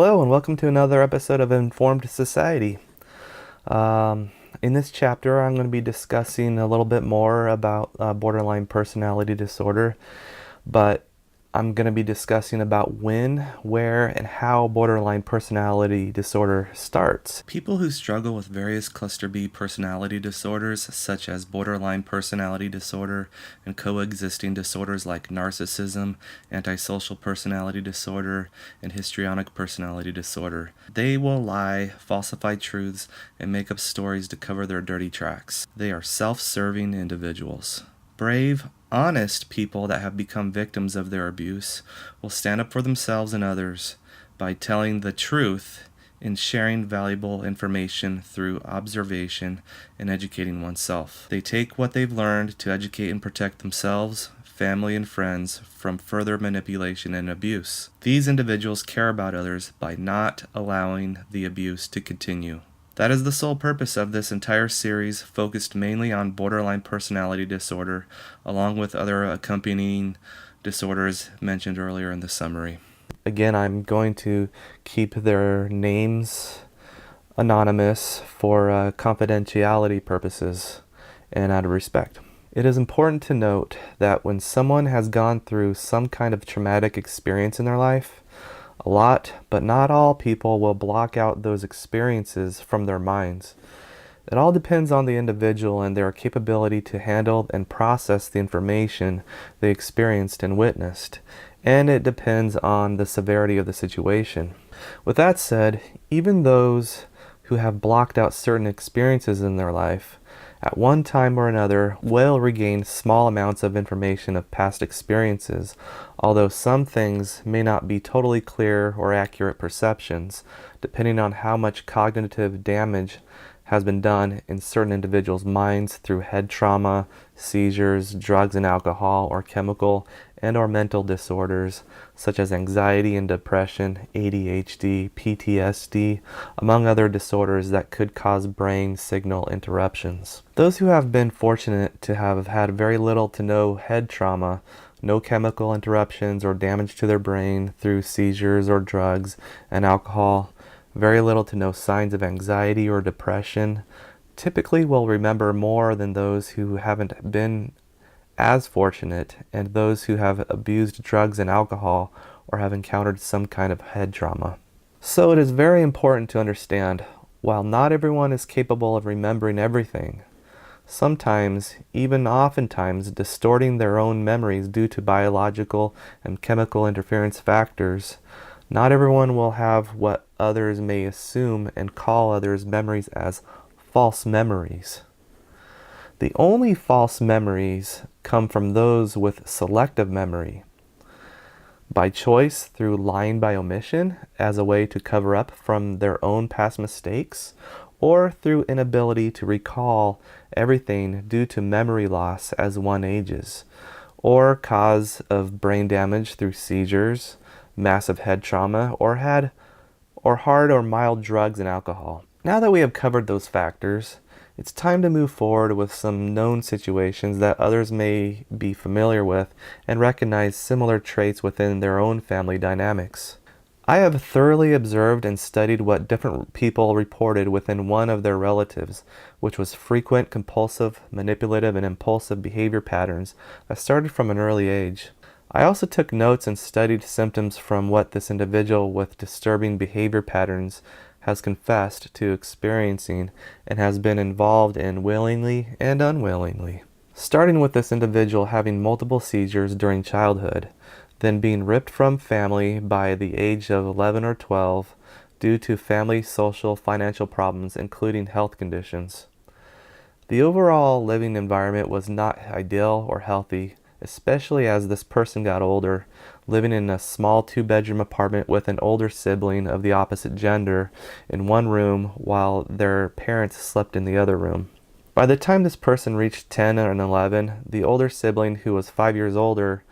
Hello and welcome to another episode of Informed Society. In this chapter, I'm going to be discussing a little bit more about borderline personality disorder, but I'm going to be discussing about when, where, and how borderline personality disorder starts. People who struggle with various cluster B personality disorders, such as borderline personality disorder and coexisting disorders like narcissism, antisocial personality disorder, and histrionic personality disorder, they will lie, falsify truths, and make up stories to cover their dirty tracks. They are self-serving individuals. Brave, honest people that have become victims of their abuse will stand up for themselves and others by telling the truth and sharing valuable information through observation and educating oneself. They take what they've learned to educate and protect themselves, family, and friends from further manipulation and abuse. These individuals care about others by not allowing the abuse to continue. That is the sole purpose of this entire series, focused mainly on borderline personality disorder, along with other accompanying disorders mentioned earlier in the summary. Again, I'm going to keep their names anonymous for confidentiality purposes and out of respect. It is important to note that when someone has gone through some kind of traumatic experience in their life, a lot, but not all people will block out those experiences from their minds. It all depends on the individual and their capability to handle and process the information they experienced and witnessed, and it depends on the severity of the situation. With that said, even those who have blocked out certain experiences in their life, at one time or another, will regain small amounts of information of past experiences, although some things may not be totally clear or accurate perceptions, depending on how much cognitive damage has been done in certain individuals' minds through head trauma, seizures, drugs and alcohol, or chemical and or mental disorders such as anxiety and depression, ADHD, PTSD, among other disorders that could cause brain signal interruptions. Those who have been fortunate to have had very little to no head trauma, no chemical interruptions or damage to their brain through seizures or drugs and alcohol, very little to no signs of anxiety or depression, typically will remember more than those who haven't been as fortunate and those who have abused drugs and alcohol or have encountered some kind of head trauma. So it is very important to understand, while not everyone is capable of remembering everything, sometimes, even oftentimes, distorting their own memories due to biological and chemical interference factors, not everyone will have what others may assume and call others' memories as false memories. The only false memories come from those with selective memory, by choice through lying by omission as a way to cover up from their own past mistakes, or through inability to recall everything due to memory loss as one ages, or cause of brain damage through seizures, massive head trauma, or hard or mild drugs and alcohol. Now that we have covered those factors, it's time to move forward with some known situations that others may be familiar with and recognize similar traits within their own family dynamics. I have thoroughly observed and studied what different people reported within one of their relatives, which was frequent compulsive, manipulative, and impulsive behavior patterns that started from an early age. I also took notes and studied symptoms from what this individual with disturbing behavior patterns has confessed to experiencing and has been involved in willingly and unwillingly. Starting with this individual having multiple seizures during childhood, then being ripped from family by the age of 11 or 12 due to family, social, financial problems, including health conditions. The overall living environment was not ideal or healthy, especially as this person got older, living in a small 2-bedroom apartment with an older sibling of the opposite gender in one room while their parents slept in the other room. By the time this person reached 10 and 11, the older sibling, who was 5 years older,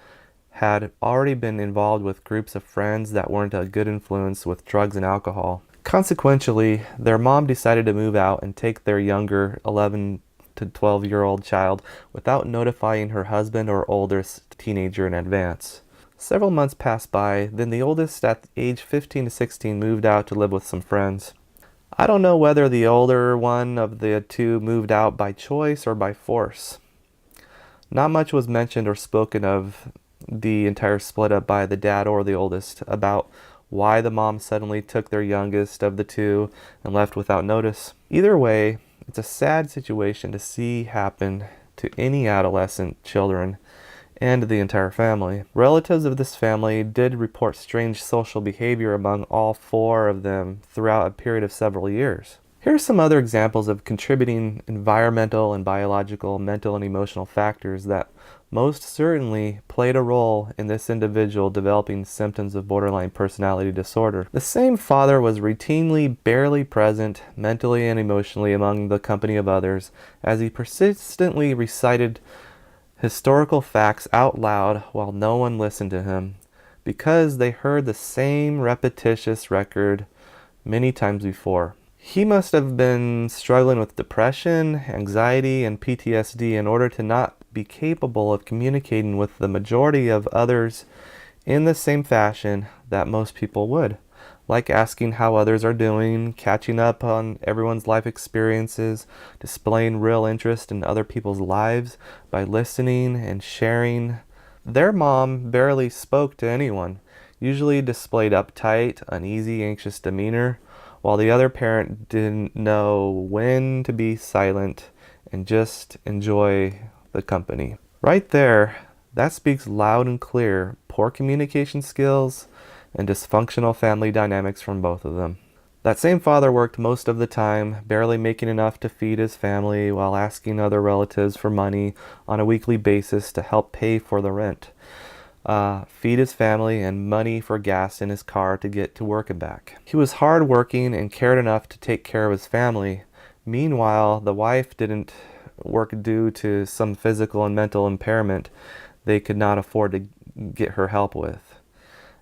had already been involved with groups of friends that weren't a good influence with drugs and alcohol. Consequently, their mom decided to move out and take their younger 11 to 12-year-old child without notifying her husband or oldest teenager in advance. Several months passed by, then the oldest at age 15 to 16 moved out to live with some friends. I don't know whether the older one of the two moved out by choice or by force. Not much was mentioned or spoken of the entire split up by the dad or the oldest about why the mom suddenly took their youngest of the two and left without notice. Either way, it's a sad situation to see happen to any adolescent children and the entire family. Relatives of this family did report strange social behavior among all four of them throughout a period of several years. Here are some other examples of contributing environmental and biological, mental and emotional factors that most certainly played a role in this individual developing symptoms of borderline personality disorder. The same father was routinely barely present mentally and emotionally among the company of others as he persistently recited historical facts out loud while no one listened to him because they heard the same repetitious record many times before. He must have been struggling with depression, anxiety, and PTSD in order to not be capable of communicating with the majority of others in the same fashion that most people would, like asking how others are doing, catching up on everyone's life experiences, displaying real interest in other people's lives by listening and sharing. Their mom barely spoke to anyone, usually displayed uptight, uneasy, anxious demeanor, while the other parent didn't know when to be silent and just enjoy the company. Right there, that speaks loud and clear poor communication skills and dysfunctional family dynamics from both of them. That same father worked most of the time, barely making enough to feed his family while asking other relatives for money on a weekly basis to help pay for the rent, feed his family, and money for gas in his car to get to work and back. He was hardworking and cared enough to take care of his family. Meanwhile, the wife didn't work due to some physical and mental impairment they could not afford to get her help with,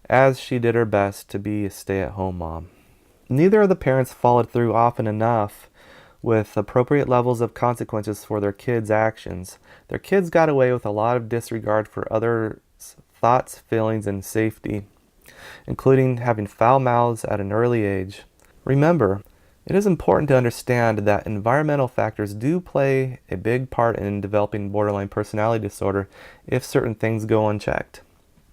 as she did her best to be a stay-at-home mom. Neither of the parents followed through often enough with appropriate levels of consequences for their kids' actions. Their kids got away with a lot of disregard for others' thoughts, feelings, and safety, including having foul mouths at an early age. Remember, it is important to understand that environmental factors do play a big part in developing borderline personality disorder if certain things go unchecked.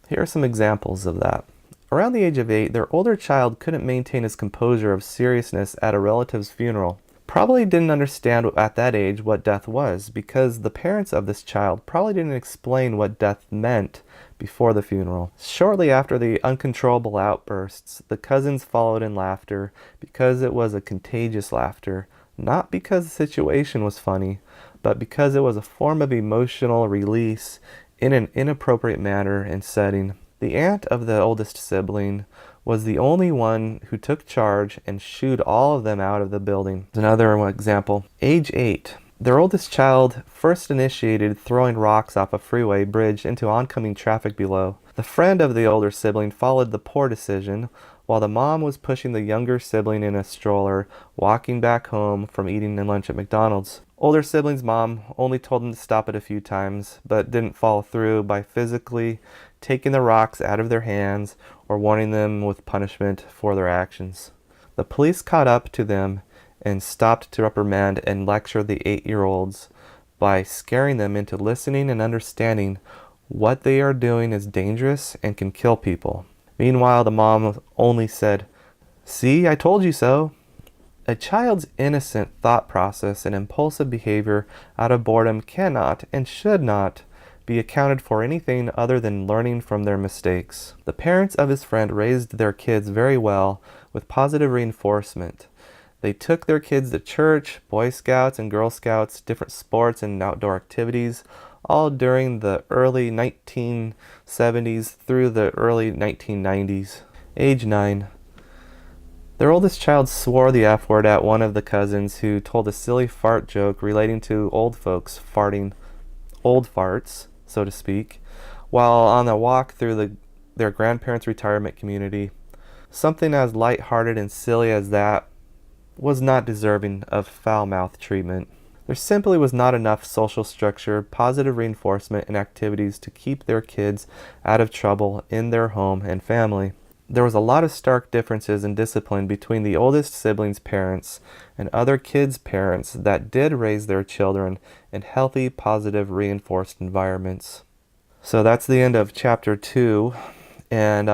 Here are some examples of that. Around the age of 8, their older child couldn't maintain his composure of seriousness at a relative's funeral. Probably didn't understand at that age what death was because the parents of this child probably didn't explain what death meant before the funeral. Shortly after the uncontrollable outbursts, the cousins followed in laughter because it was a contagious laughter, not because the situation was funny, but because it was a form of emotional release in an inappropriate manner and setting. The aunt of the oldest sibling was the only one who took charge and shooed all of them out of the building. Another example. Age 8. Their oldest child first initiated throwing rocks off a freeway bridge into oncoming traffic below. The friend of the older sibling followed the poor decision, while the mom was pushing the younger sibling in a stroller, walking back home from eating lunch at McDonald's. Older sibling's mom only told them to stop it a few times, but didn't follow through by physically taking the rocks out of their hands or warning them with punishment for their actions. The police caught up to them and stopped to reprimand and lecture the 8-year-olds by scaring them into listening and understanding what they are doing is dangerous and can kill people. Meanwhile, the mom only said, "See, I told you so." A child's innocent thought process and impulsive behavior out of boredom cannot and should not be accounted for anything other than learning from their mistakes. The parents of his friend raised their kids very well with positive reinforcement. They took their kids to church, Boy Scouts and Girl Scouts, different sports and outdoor activities, all during the early 1970s through the early 1990s. Age 9. Their oldest child swore the F word at one of the cousins who told a silly fart joke relating to old folks farting old farts, so to speak, while on a walk through their grandparents' retirement community. Something as light-hearted and silly as that was not deserving of foul-mouthed treatment. There simply was not enough social structure, positive reinforcement, and activities to keep their kids out of trouble in their home and family. There was a lot of stark differences in discipline between the oldest siblings' parents and other kids' parents that did raise their children in healthy, positive, reinforced environments. So that's the end of chapter 2, and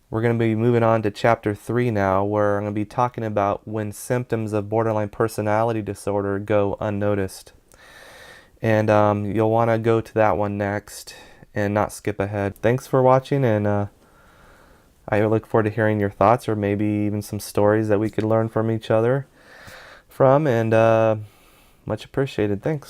we're going to be moving on to chapter 3 now, where I'm going to be talking about when symptoms of borderline personality disorder go unnoticed. And you'll want to go to that one next and not skip ahead. Thanks for watching, and I look forward to hearing your thoughts, or maybe even some stories that we could learn from each other from, and much appreciated. Thanks.